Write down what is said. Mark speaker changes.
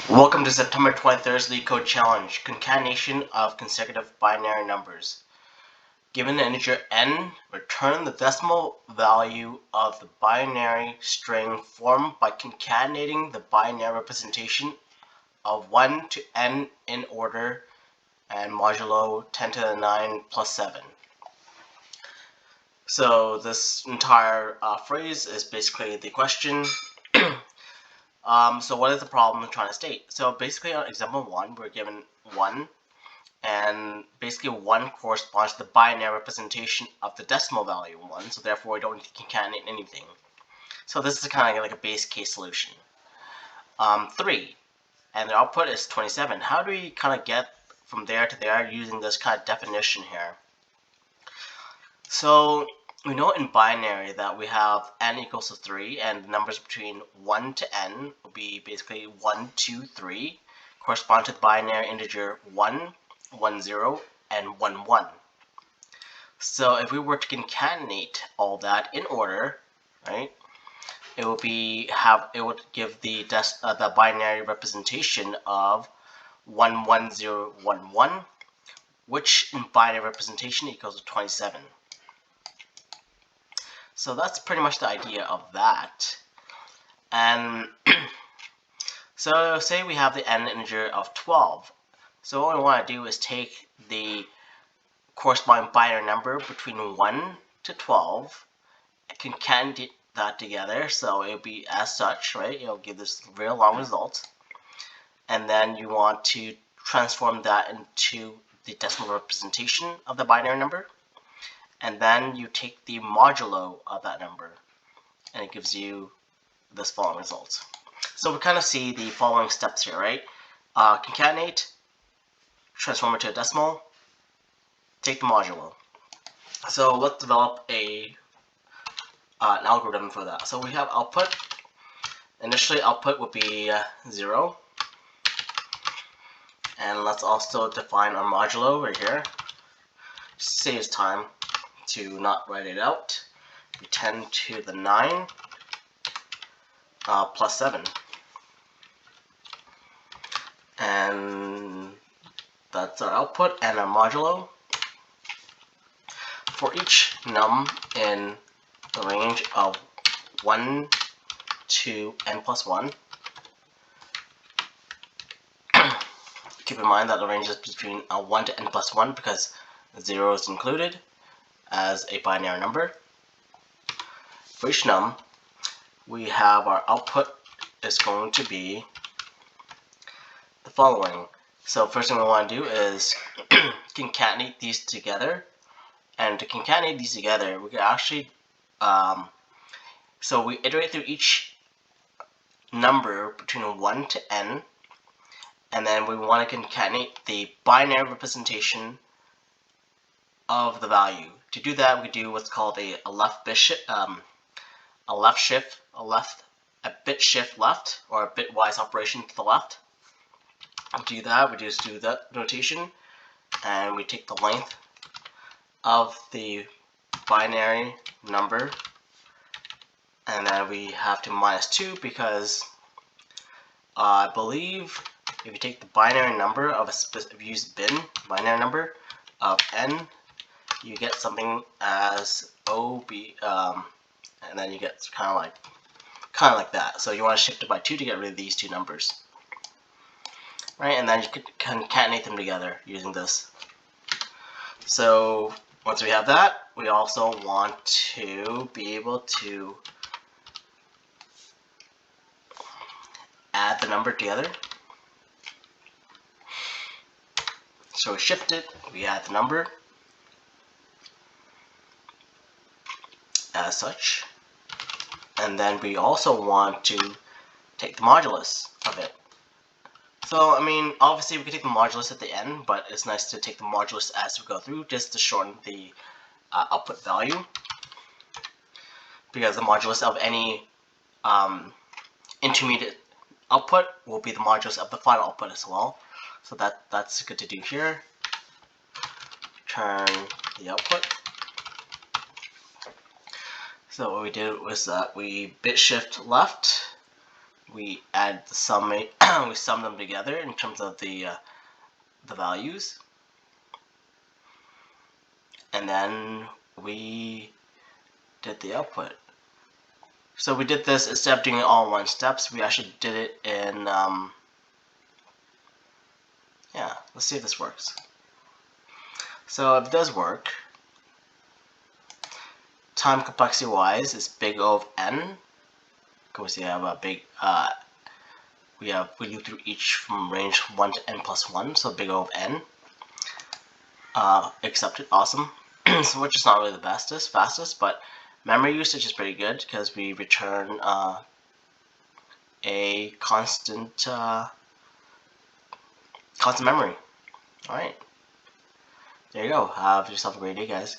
Speaker 1: Welcome to September 23rd's LeetCode Challenge, Concatenation of Consecutive Binary Numbers. Given an integer n, return the decimal value of the binary string formed by concatenating the binary representation of 1 to n in order and modulo 10 to the 9 plus 7. So this entire phrase is basically the question. So what is the problem we're trying to state? So basically on example 1, we're given 1, and basically 1 corresponds to the binary representation of the decimal value 1, so therefore we don't need to concatenate anything. So this is kind of like a base case solution. 3, and the output is 27. How do we kind of get from there to there using this kind of definition here? So we know in binary that we have n equals to 3, and the numbers between 1 to n will be basically 1, 2, 3, correspond to the binary integer 1, 1, 0, and 1, 1. So if we were to concatenate all that in order, right, it would give the binary representation of 1, 1, 0, 1, 1, which in binary representation equals to 27. So that's pretty much the idea of that. And so say we have the n integer of 12. So what we want to do is take the corresponding binary number between 1 to 12 and concatenate that together. So it'll be as such, right? It'll give this very long result. And then you want to transform that into the decimal representation of the binary number. And then you take the modulo of that number, and it gives you this following result. So we kind of see the following steps here, right? Concatenate, transform it to a decimal, take the modulo. So let's develop an algorithm for that. So we have output. Initially, output would be 0. And let's also define our modulo right here. Saves time to not write it out. 10 to the 9 plus 7. And that's our output and our modulo. For each num in the range of 1 to n plus 1, keep in mind that the range is between 1 to n plus 1 because 0 is included as a binary number. For each num, we have our output is going to be the following. So first thing we want to do is concatenate these together. And to concatenate these together, we can actually, so we iterate through each number between 1 to n, and then we want to concatenate the binary representation of the value. To do that, we do what's called a bit shift left, or a bitwise operation to the left. To do that, we just do that notation, and we take the length of the binary number, and then we have to minus 2 because I believe if you take the binary number of if you use bin binary number of n, you get something as OB, and then you get kind of like that. So you want to shift it by 2 to get rid of these two numbers, right? And then you could concatenate them together using this. So once we have that, we also want to be able to add the number together. So we shift it, we add the number as such, and then we also want to take the modulus of it. So I mean, obviously we can take the modulus at the end, but it's nice to take the modulus as we go through just to shorten the output value, because the modulus of any intermediate output will be the modulus of the final output as well. So that's good to do here. Turn the output. So what we did was that we bit shift left, we add the sum. We sum them together in terms of the values, and then we did the output. So we did this instead of doing it all in one steps. We actually did it in yeah. Let's see if this works. So if it does work, time complexity wise is big O of n. Because we have a big we do through each from range 1 to n plus 1, so big O of n. Accepted, awesome. So which is not really the fastest, but memory usage is pretty good because we return a constant memory. All right, there you go. Have yourself a great day, guys.